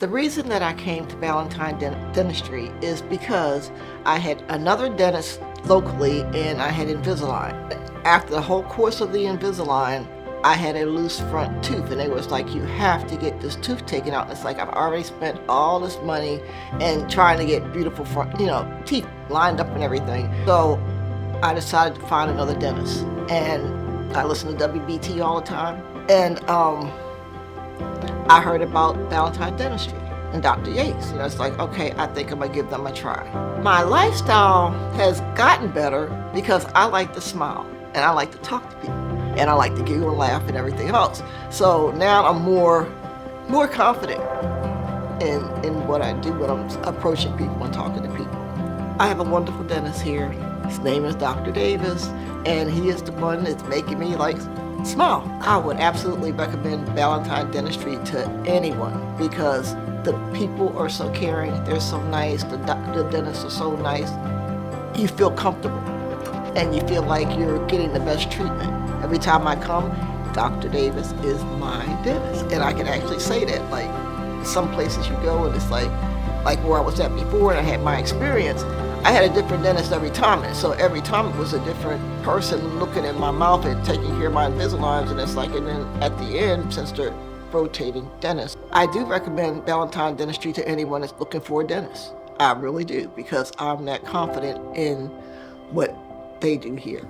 The reason that I came to Ballantyne Dentistry is because I had another dentist locally and I had Invisalign. After the whole course of the Invisalign, I had a loose front tooth and it was like, you have to get this tooth taken out. And it's like, I've already spent all this money and trying to get beautiful front, teeth lined up and everything. So I decided to find another dentist, and I listen to WBT all the time. And I heard about Ballantyne Dentistry and Dr. Yates. And I was like, okay, I think I'm gonna give them a try. My lifestyle has gotten better because I like to smile and I like to talk to people and I like to giggle and laugh and everything else. So now I'm more confident in what I do when I'm approaching people and talking to people. I have a wonderful dentist here. His name is Dr. Davis, and he is the one that's making me smile. I would absolutely recommend Ballantyne Dentistry to anyone because the people are so caring, they're so nice, the dentists are so nice. You feel comfortable and you feel like you're getting the best treatment. Every time I come, Dr. Davis is my dentist. And I can actually say that, some places you go and it's like where I was at before and I had my experience, I had a different dentist every time, and so every time it was a different person looking in my mouth and taking care of my Invisaligns, and and then at the end, since they're rotating dentists, I do recommend Ballantyne Dentistry to anyone that's looking for a dentist. I really do, because I'm that confident in what they do here.